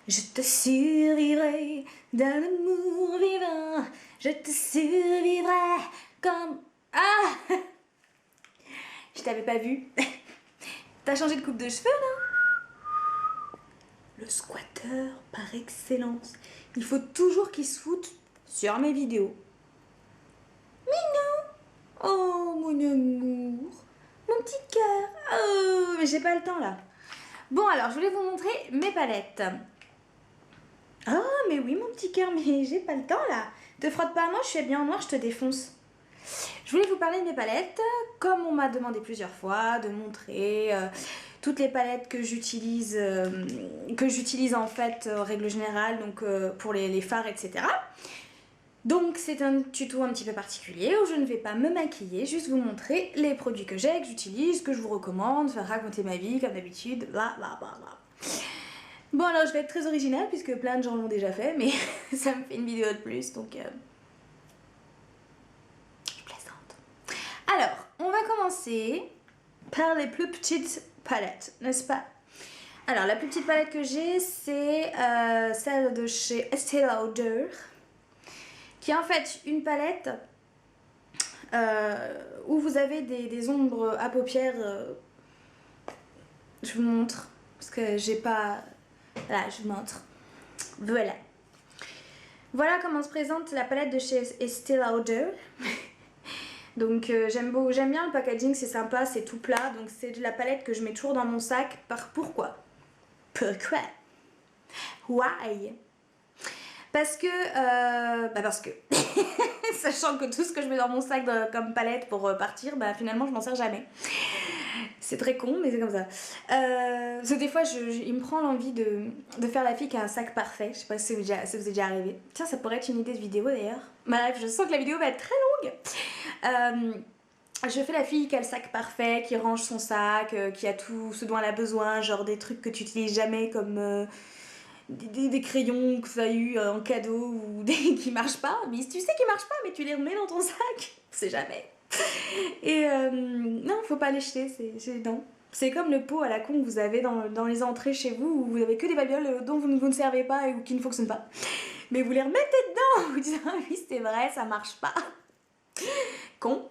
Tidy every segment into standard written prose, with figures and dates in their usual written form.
Je te survivrai dans l'amour vivant. Je te survivrai comme... Ah Je t'avais pas vu. T'as changé de coupe de cheveux là? Le squatteur par excellence. Il faut toujours qu'il se foute sur mes vidéos. Minou. Oh mon amour. Mon petit cœur. Oh, mais j'ai pas le temps là. Bon alors, je voulais vous montrer mes palettes. Ah, mais oui mon petit cœur, mais j'ai pas le temps là. Te frotte pas à moi, je suis bien en noir, je te défonce. Je voulais vous parler de mes palettes, comme on m'a demandé plusieurs fois de montrer toutes les palettes que j'utilise en fait règle générale, donc pour les fards, etc. Donc c'est un tuto un petit peu particulier où je ne vais pas me maquiller, juste vous montrer les produits que j'ai, que j'utilise, que je vous recommande, faire raconter ma vie comme d'habitude, bla bla bla bla. Bon alors je vais être très originale puisque plein de gens l'ont déjà fait, mais ça me fait une vidéo de plus, donc je plaisante. Alors, on va commencer par les plus petites palettes, n'est-ce pas? Alors la plus petite palette que j'ai, c'est celle de chez Estée Lauder, qui est en fait une palette où vous avez des ombres à paupières. Je vous montre, parce que j'ai pas... Là, je vous montre. Voilà. Voilà comment se présente la palette de chez Estée Lauder. Donc j'aime bien le packaging, c'est sympa, c'est tout plat. Donc c'est de la palette que je mets toujours dans mon sac. Pourquoi? Pourquoi? Why? Parce que sachant que tout ce que je mets dans mon sac comme palette pour partir, bah finalement je m'en sers jamais. C'est très con, mais c'est comme ça. Parce que des fois, il me prend l'envie de faire la fille qui a un sac parfait. Je sais pas si ça vous est déjà arrivé. Tiens, ça pourrait être une idée de vidéo d'ailleurs. Bref, je sens que la vidéo va être très longue. Je fais la fille qui a le sac parfait, qui range son sac, qui a tout ce dont elle a besoin, genre des trucs que tu utilises jamais comme des crayons que tu as eu en cadeau ou qui marchent pas. Mais tu sais qu'ils marchent pas, mais tu les remets dans ton sac. C'est jamais. Et non, faut pas les jeter, non. C'est comme le pot à la con que vous avez dans les entrées chez vous où vous avez que des babioles dont vous ne servez pas ou qui ne fonctionnent pas. Mais vous les remettez dedans, vous dites ah oui c'est vrai, ça marche pas. Con.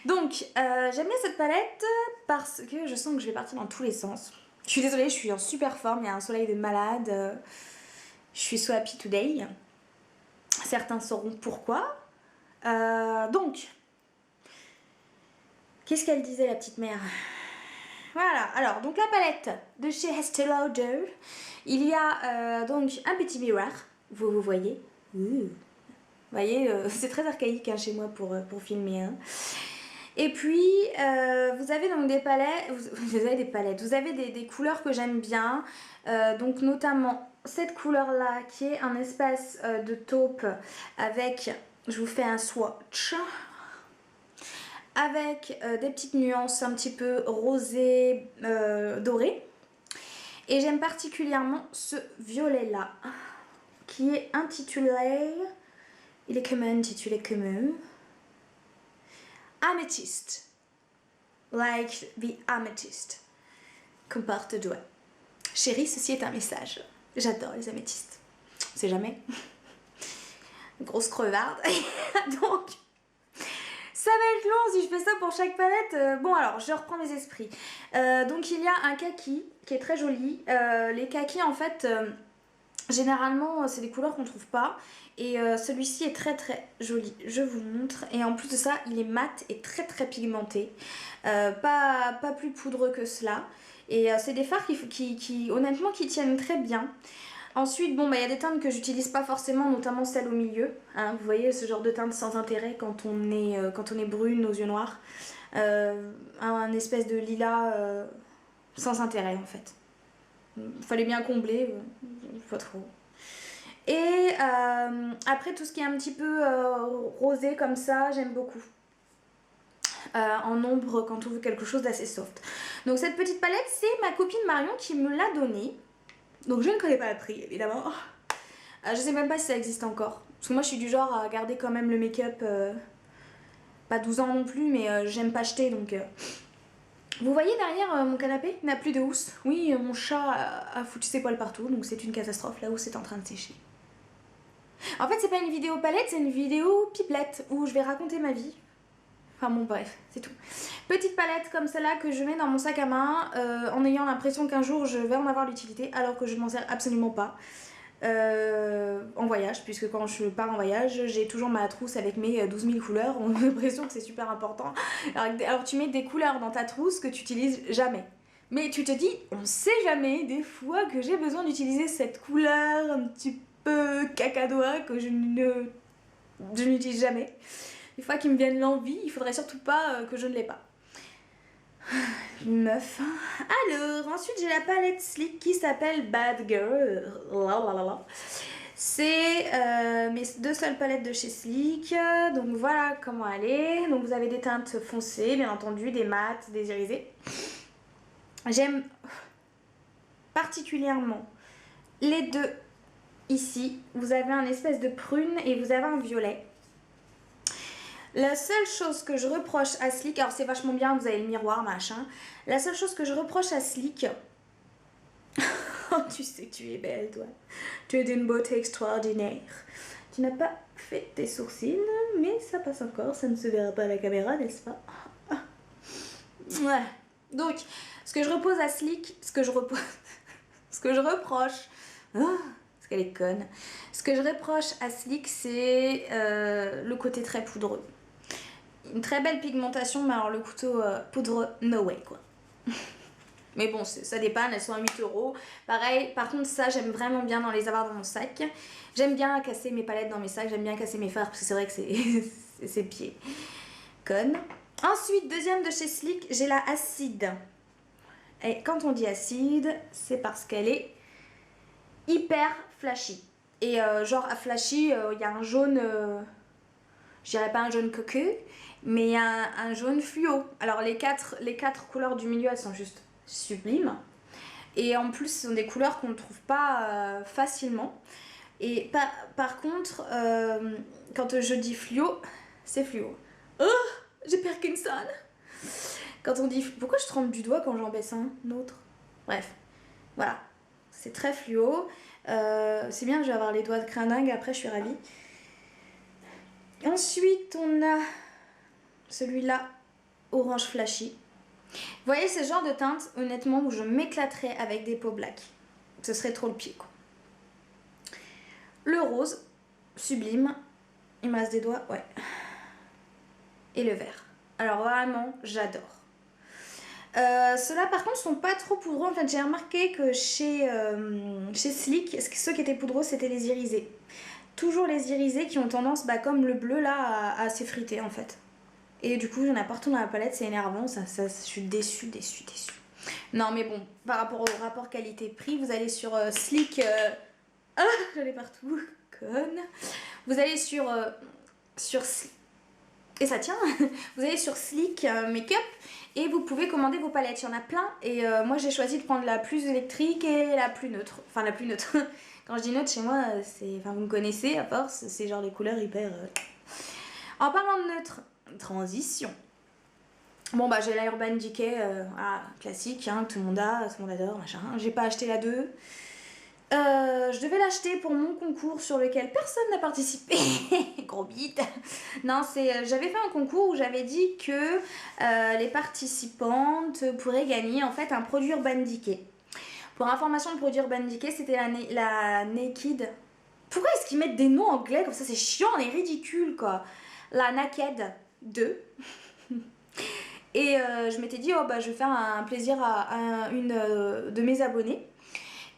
Donc j'aime bien cette palette parce que je sens que je vais partir dans tous les sens. Je suis désolée, je suis en super forme, il y a un soleil de malade. Je suis so happy today. Certains sauront pourquoi. Donc, qu'est-ce qu'elle disait la petite mère? Voilà, alors donc la palette de chez Estée Lauder, il y a donc un petit miroir, vous voyez. Vous voyez, c'est très archaïque hein, chez moi pour filmer. Hein. Et puis vous avez donc des palettes, vous avez des couleurs que j'aime bien, donc notamment cette couleur là qui est un espèce de taupe avec, je vous fais un swatch, avec des petites nuances un petit peu rosé, doré. Et j'aime particulièrement ce violet là, qui est intitulé, il est comment intitulé comment Amethyst, like the amethyst, qu'on porte au doigt. Chérie, ceci est un message. J'adore les améthystes. On sait jamais. Grosse crevarde. Donc, ça va être long si je fais ça pour chaque palette. Bon alors, je reprends mes esprits. Donc il y a un kaki qui est très joli. Les kakis en fait, généralement c'est des couleurs qu'on trouve pas. Et celui-ci est très très joli, je vous montre. Et en plus de ça, il est mat et très très pigmenté. Pas plus poudreux que cela. Et c'est des fards qui honnêtement qui tiennent très bien. Ensuite, bon, bah, y a des teintes que j'utilise pas forcément, notamment celle au milieu. Hein, vous voyez ce genre de teinte sans intérêt quand on est brune aux yeux noirs. Un espèce de lilas sans intérêt en fait. Fallait bien combler, pas trop. Et après tout ce qui est un petit peu rosé comme ça, j'aime beaucoup. En ombre quand on veut quelque chose d'assez soft. Donc cette petite palette, c'est ma copine Marion qui me l'a donnée. Donc je ne connais pas le prix évidemment. Je sais même pas si ça existe encore. Parce que moi je suis du genre à garder quand même le make-up. Pas 12 ans non plus, mais j'aime pas acheter donc Vous voyez derrière mon canapé, il n'a plus de housse. Oui, mon chat a foutu ses poils partout, donc c'est une catastrophe. La housse est en train de sécher. En fait, c'est pas une vidéo palette, c'est une vidéo pipelette où je vais raconter ma vie. Enfin bon, bref, c'est tout. Petite palette comme celle-là que je mets dans mon sac à main en ayant l'impression qu'un jour je vais en avoir l'utilité alors que je ne m'en sers absolument pas. En voyage, puisque quand je pars en voyage, j'ai toujours ma trousse avec mes 12 000 couleurs. On a l'impression que c'est super important. Alors tu mets des couleurs dans ta trousse que tu utilises jamais. Mais tu te dis, on sait jamais des fois que j'ai besoin d'utiliser cette couleur un petit peu cacadois que je n'utilise jamais. Des fois qu'il me vienne l'envie, il faudrait surtout pas que je ne l'ai pas. Une meuf. Alors, ensuite j'ai la palette Sleek qui s'appelle Bad Girl. C'est mes 2 seules palettes de chez Sleek. Donc voilà comment elle est. Donc vous avez des teintes foncées, bien entendu, des mats, des irisés. J'aime particulièrement les 2 ici. Vous avez un espèce de prune et vous avez un violet. La seule chose que je reproche à Sleek, alors c'est vachement bien, vous avez le miroir, machin. La seule chose que je reproche à Sleek... Oh, tu sais que tu es belle, toi. Tu es d'une beauté extraordinaire. Tu n'as pas fait tes sourcils, mais ça passe encore, ça ne se verra pas à la caméra, n'est-ce pas? Ouais. Donc, ce que je repose à Sleek, ce que je reproche... parce qu'elle est conne. Ce que je reproche à Sleek, c'est le côté très poudreux. Une très belle pigmentation, mais alors le couteau poudreux, no way quoi. Mais bon, ça dépanne, elles sont à 8 €. Pareil, par contre ça j'aime vraiment bien les avoir dans mon sac. J'aime bien casser mes palettes dans mes sacs, j'aime bien casser mes fards parce que c'est vrai que c'est ses pieds. Conne. Ensuite, deuxième de chez Sleek, j'ai la Acide. Et quand on dit acide, c'est parce qu'elle est hyper flashy. Et genre à flashy, il y a un jaune, je dirais pas un jaune coqueux, mais il y a un jaune fluo. Alors les quatre couleurs du milieu, elles sont juste sublimes. Et en plus, ce sont des couleurs qu'on ne trouve pas facilement. Et par contre, quand je dis fluo, c'est fluo. Oh, j'ai Parkinson. Quand on dit... Pourquoi je tremble du doigt quand j'en baisse un autre? Bref, voilà. C'est très fluo. C'est bien, je vais avoir les doigts de crindingue, après je suis ravie. Ensuite, on a celui-là, orange flashy. Vous voyez, ce genre de teinte, honnêtement, où je m'éclaterais avec des peaux black. Ce serait trop le pied, quoi. Le rose, sublime. Il me reste des doigts, ouais. Et le vert. Alors vraiment, j'adore. Ceux-là, par contre, sont pas trop poudreux. En fait, j'ai remarqué que chez Sleek, ceux qui étaient poudreux, c'était les irisés. Toujours les irisés qui ont tendance, comme le bleu là, à s'effriter en fait. Et du coup, j'en ai partout dans la palette, c'est énervant, je suis déçue. Non mais bon, par rapport au rapport qualité-prix, vous allez sur Sleek... Ah, j'en ai partout, conne. Vous allez sur et ça tient. Vous allez sur Sleek Makeup et vous pouvez commander vos palettes, il y en a plein. Et moi j'ai choisi de prendre la plus électrique et la plus neutre. Enfin la plus neutre. Quand je dis neutre chez moi, c'est... Enfin vous me connaissez à force, c'est genre les couleurs hyper... En parlant de neutre, transition. Bon j'ai la Urban Decay, classique, hein, que tout le monde adore, machin. J'ai pas acheté la 2. Je devais l'acheter pour mon concours sur lequel personne n'a participé. Gros bite. Non, j'avais fait un concours où j'avais dit que les participantes pourraient gagner en fait un produit Urban Decay. Pour information, le produit Urban Decay, c'était la Naked. Pourquoi est-ce qu'ils mettent des noms anglais comme ça? C'est chiant et ridicule quoi. La Naked 2. Et je m'étais dit, je vais faire un plaisir à une de mes abonnées.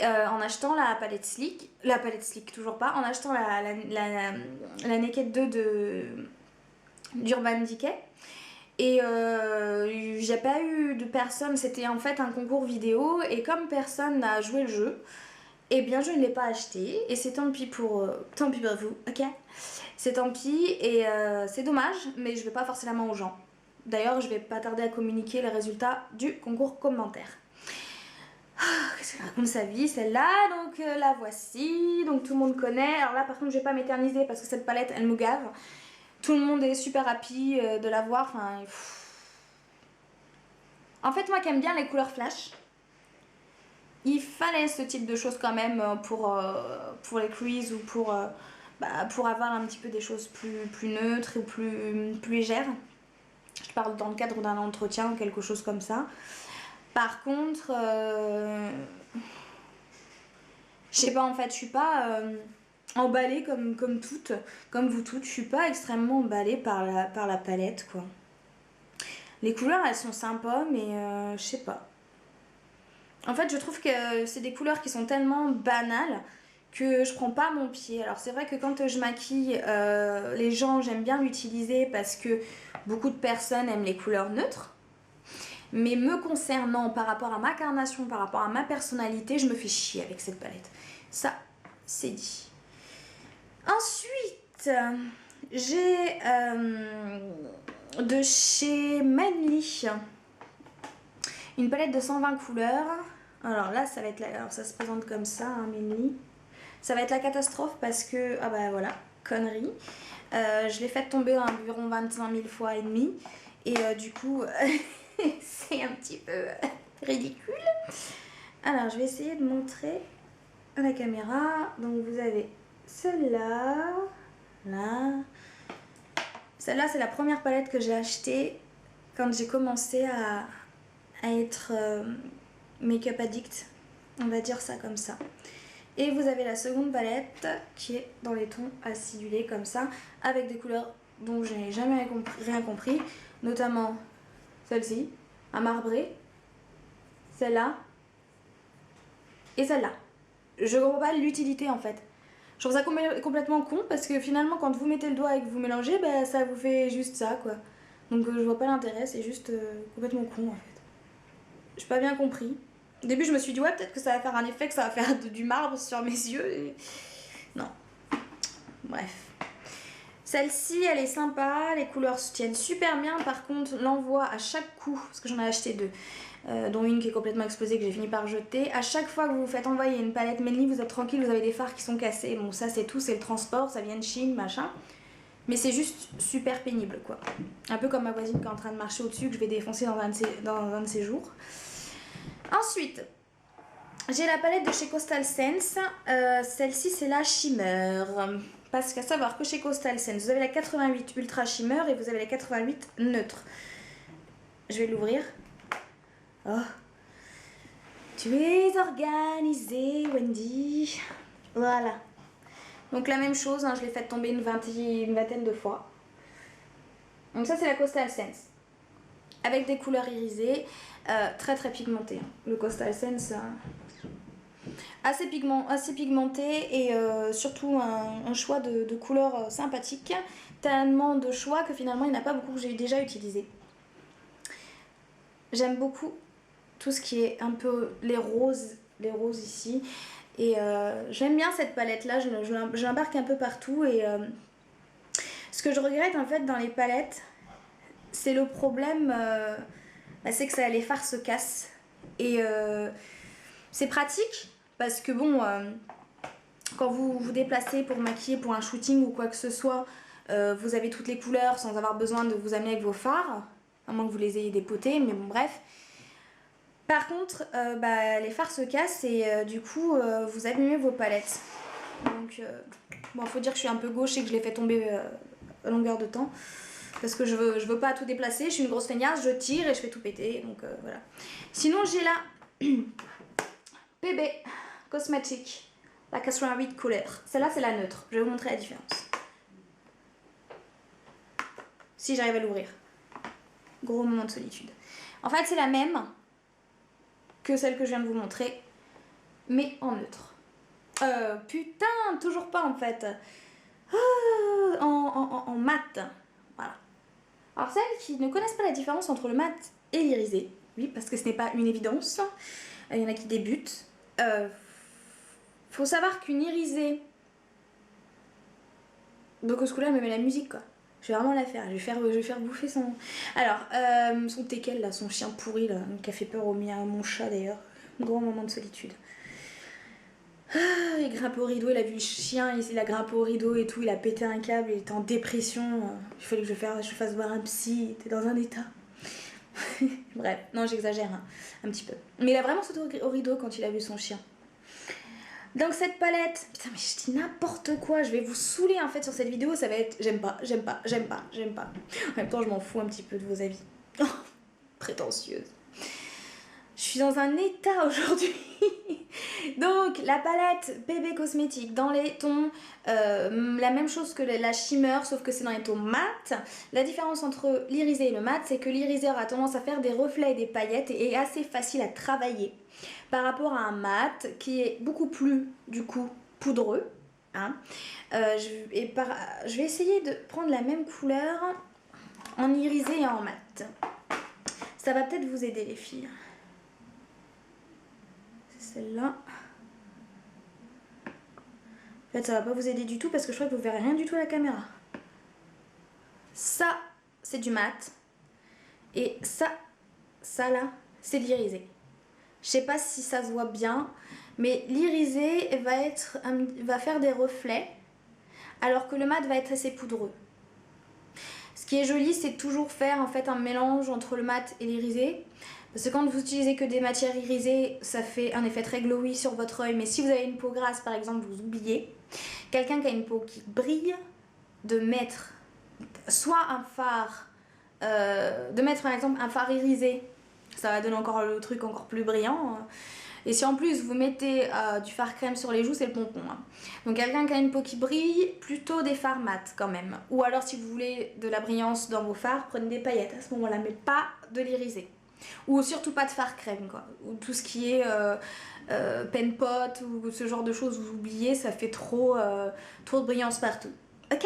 En achetant la palette Sleek, toujours pas, en achetant la Naked 2 d'Urban Decay. Et j'ai pas eu de personne, c'était en fait un concours vidéo, et comme personne n'a joué le jeu, eh bien je ne l'ai pas acheté, et c'est tant pis pour vous, ok? C'est tant pis, et c'est dommage, mais je vais pas forcer la main aux gens. D'ailleurs, je vais pas tarder à communiquer les résultats du concours commentaire. Qu'est-ce qu'elle raconte sa vie celle-là, donc la voici, donc tout le monde connaît. Alors là par contre je vais pas m'éterniser parce que cette palette elle me gave. Tout le monde est super happy de la voir, enfin... En fait, moi qui aime bien les couleurs flash, il fallait ce type de choses quand même pour les creases ou pour avoir un petit peu des choses plus neutres ou plus légères. Je parle dans le cadre d'un entretien ou quelque chose comme ça. Par contre, je sais pas, en fait, je suis pas emballée comme vous toutes. Je suis pas extrêmement emballée par la palette, quoi. Les couleurs, elles sont sympas, mais je sais pas. En fait, je trouve que c'est des couleurs qui sont tellement banales que je prends pas mon pied. Alors c'est vrai que quand je maquille les gens, j'aime bien l'utiliser parce que beaucoup de personnes aiment les couleurs neutres. Mais me concernant par rapport à ma carnation, par rapport à ma personnalité, je me fais chier avec cette palette. Ça, c'est dit. Ensuite, j'ai de chez Manly une palette de 120 couleurs. Alors là, ça va être alors ça se présente comme ça, hein, Manly. Ça va être la catastrophe parce que, ah bah voilà, connerie. Je l'ai fait tomber environ 25 000 fois et demi. Et du coup, c'est un petit peu ridicule. Alors, je vais essayer de montrer à la caméra. Donc, vous avez celle-là. Là. Celle-là, c'est la première palette que j'ai achetée quand j'ai commencé à être make-up addict. On va dire ça comme ça. Et vous avez la seconde palette qui est dans les tons acidulés comme ça, avec des couleurs dont je n'ai jamais rien compris, notamment celle-ci, à marbré, celle-là et celle-là. Je ne comprends pas l'utilité en fait. Je trouve ça complètement con parce que finalement quand vous mettez le doigt et que vous mélangez, bah, ça vous fait juste ça quoi. Donc je vois pas l'intérêt, c'est juste complètement con en fait. J'ai pas bien compris. Au début je me suis dit ouais peut-être que ça va faire un effet, que ça va faire du marbre sur mes yeux. Et... non. Bref. Celle-ci elle est sympa, les couleurs se tiennent super bien. Par contre l'envoi à chaque coup, parce que j'en ai acheté deux, dont une qui est complètement explosée que j'ai fini par jeter. À chaque fois que vous vous faites envoyer une palette Manly, vous êtes tranquille, vous avez des fards qui sont cassés. Bon ça c'est tout, c'est le transport, ça vient de Chine, machin. Mais c'est juste super pénible quoi. Un peu comme ma voisine qui est en train de marcher au-dessus, que je vais défoncer dans un de ces jours. Ensuite, j'ai la palette de chez Coastal Scents. Celle-ci, c'est la Shimmer. Parce qu'à savoir que chez Coastal Scents, vous avez la 88 Ultra Shimmer et vous avez la 88 Neutre. Je vais l'ouvrir. Oh. Tu es organisée, Wendy. Voilà. Donc la même chose, hein, je l'ai fait tomber une vingtaine de fois. Donc ça, c'est la Coastal Scents. Avec des couleurs irisées. Très très pigmenté. Le Coastal Scents assez pigmenté et surtout un choix de couleurs sympathiques. Tellement de choix que finalement il n'y en a pas beaucoup que j'ai déjà utilisé. J'aime beaucoup tout ce qui est un peu les roses ici. Et j'aime bien cette palette là, je l'embarque un peu partout. Et ce que je regrette en fait dans les palettes, c'est le problème... c'est que les fards se cassent et c'est pratique parce que bon quand vous vous déplacez pour maquiller pour un shooting ou quoi que ce soit, vous avez toutes les couleurs sans avoir besoin de vous amener avec vos fards, à moins que vous les ayez dépotés, mais bon bref. Par contre les fards se cassent et du coup vous abîmez vos palettes. Donc bon, faut dire que je suis un peu gauche et que je les fais tomber à longueur de temps. Parce que je veux pas tout déplacer, je suis une grosse feignasse, je tire et je fais tout péter, donc voilà. Sinon j'ai la PB Cosmetic, la 88 couleur. Celle-là c'est la neutre, je vais vous montrer la différence. Si j'arrive à l'ouvrir. Gros moment de solitude. En fait c'est la même que celle que je viens de vous montrer, mais en neutre. Putain, toujours pas en fait. En mat. Voilà. Alors celles qui ne connaissent pas la différence entre le mat et l'irisé, oui parce que ce n'est pas une évidence, il y en a qui débutent. Faut savoir qu'une irisée, donc au ce coup là elle me met la musique quoi. Je vais vraiment la faire, je vais faire bouffer son... Alors, son teckel là, son chien pourri là, qui a fait peur à mon chat d'ailleurs, gros moment de solitude. Il grimpe au rideau, il a vu le chien, il a grimpé au rideau et tout, il a pété un câble, il était en dépression. Il fallait que je fasse voir un psy, il était dans un état. Bref, non j'exagère un petit peu. Mais il a vraiment sauté au rideau quand il a vu son chien. Donc cette palette, putain mais je dis n'importe quoi, je vais vous saouler en fait sur cette vidéo, ça va être j'aime pas, j'aime pas, j'aime pas, j'aime pas. En même temps je m'en fous un petit peu de vos avis. Oh, prétentieuse. Je suis dans un état aujourd'hui. Donc la palette BB Cosmétiques dans les tons, la même chose que la shimmer sauf que c'est dans les tons mat. La différence entre l'irisé et le mat, c'est que l'irisé aura tendance à faire des reflets et des paillettes et est assez facile à travailler par rapport à un mat qui est beaucoup plus du coup poudreux. Hein. Je vais essayer de prendre la même couleur en irisé et en mat. Ça va peut-être vous aider les filles. Celle-là. En fait, ça va pas vous aider du tout parce que je crois que vous verrez rien du tout à la caméra. Ça, c'est du mat. Et ça là, c'est de l'irisé. Je sais pas si ça se voit bien, mais l'irisé va faire des reflets, alors que le mat va être assez poudreux. Ce qui est joli, c'est toujours faire en fait un mélange entre le mat et l'irisé. Parce que quand vous utilisez que des matières irisées, ça fait un effet très glowy sur votre œil. Mais si vous avez une peau grasse, par exemple, vous oubliez. Quelqu'un qui a une peau qui brille, de mettre soit un fard, de mettre par exemple un fard irisé, ça va donner encore le truc encore plus brillant. Et si en plus vous mettez du fard crème sur les joues, c'est le pompon. Hein. Donc quelqu'un qui a une peau qui brille, plutôt des fards mat quand même. Ou alors si vous voulez de la brillance dans vos fards, prenez des paillettes à ce moment-là, mais pas de l'irisé. Ou surtout pas de fard crème, quoi. Ou tout ce qui est pen pot ou ce genre de choses, vous oubliez, ça fait trop de brillance partout. Ok?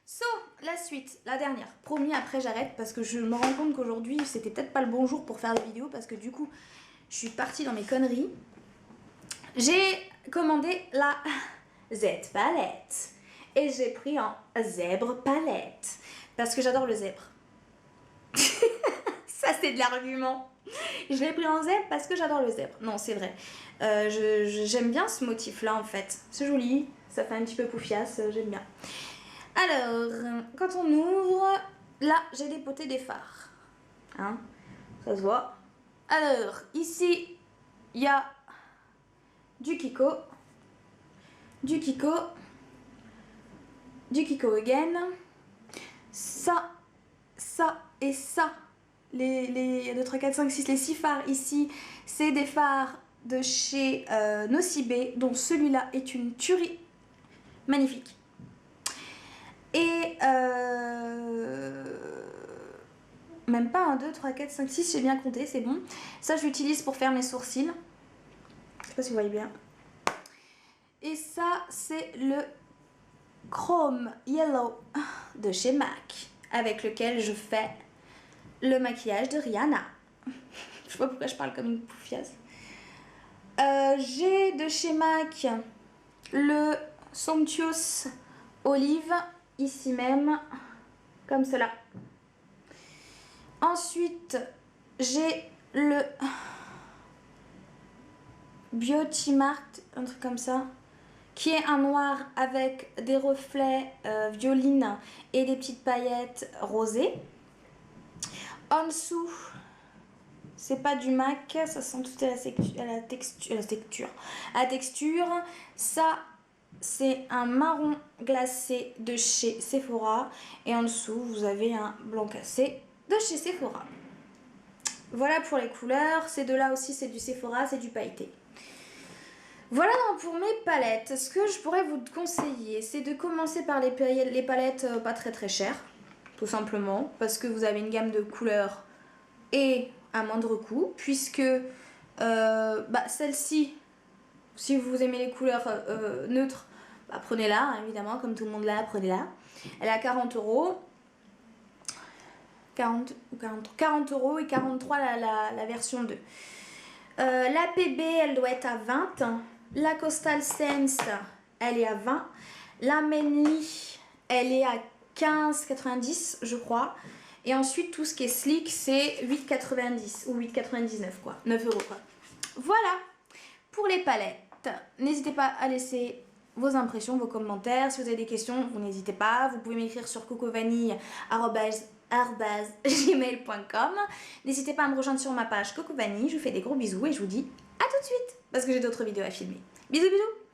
So, la suite, la dernière. Promis, après j'arrête parce que je me rends compte qu'aujourd'hui, c'était peut-être pas le bon jour pour faire des vidéos parce que du coup, je suis partie dans mes conneries. J'ai commandé la Z palette. Et j'ai pris en zèbre palette. Parce que j'adore le zèbre. Ça, c'est de l'argument. Je l'ai pris en zèbre parce que j'adore le zèbre. Non, c'est vrai. J'aime bien ce motif-là, en fait. C'est joli. Ça fait un petit peu poufiasse. J'aime bien. Alors, quand on ouvre, là, j'ai dépoté des fards. Hein, ça se voit. Alors, ici, il y a du Kiko. Du Kiko. Du Kiko again. Ça et ça. Les 2, 3, 4, 5, 6, les 6 fards ici, c'est des fards de chez Nocibé, dont celui-là est une tuerie magnifique. Et même pas 1, 2, 3, 4, 5, 6, j'ai bien compté, c'est bon. Ça, je l'utilise pour faire mes sourcils. Je sais pas si vous voyez bien. Et ça, c'est le Chrome Yellow de chez MAC, avec lequel je fais le maquillage de Rihanna. Je sais pas pourquoi je parle comme une poufiasse. J'ai de chez MAC le Somptuous Olive, ici même, comme cela. Ensuite, j'ai le Beauty Mark, un truc comme ça, qui est un noir avec des reflets violines et des petites paillettes rosées. En dessous, c'est pas du MAC, ça sent tout à la texture. Ça, c'est un marron glacé de chez Sephora. Et en dessous, vous avez un blanc cassé de chez Sephora. Voilà pour les couleurs. Ces deux-là aussi, c'est du Sephora, c'est du pailleté. Voilà pour mes palettes. Ce que je pourrais vous conseiller, c'est de commencer par les palettes pas très très chères. Tout simplement, parce que vous avez une gamme de couleurs et à moindre coût, puisque celle-ci, si vous aimez les couleurs neutres, prenez-la, hein, évidemment, comme tout le monde l'a, prenez-la. Elle est à 40 €. 40 € et 43 la version 2. La PB, elle doit être à 20. La Coastal Sense, elle est à 20. La Manly, elle est à 15,90 je crois. Et ensuite, tout ce qui est Sleek, c'est 8,90 ou 8,99 quoi. 9 € quoi. Voilà pour les palettes. N'hésitez pas à laisser vos impressions, vos commentaires. Si vous avez des questions, vous n'hésitez pas. Vous pouvez m'écrire sur cocovanille@ gmail.com. N'hésitez pas à me rejoindre sur ma page Coco Vanille. Je vous fais des gros bisous et je vous dis à tout de suite parce que j'ai d'autres vidéos à filmer. Bisous bisous.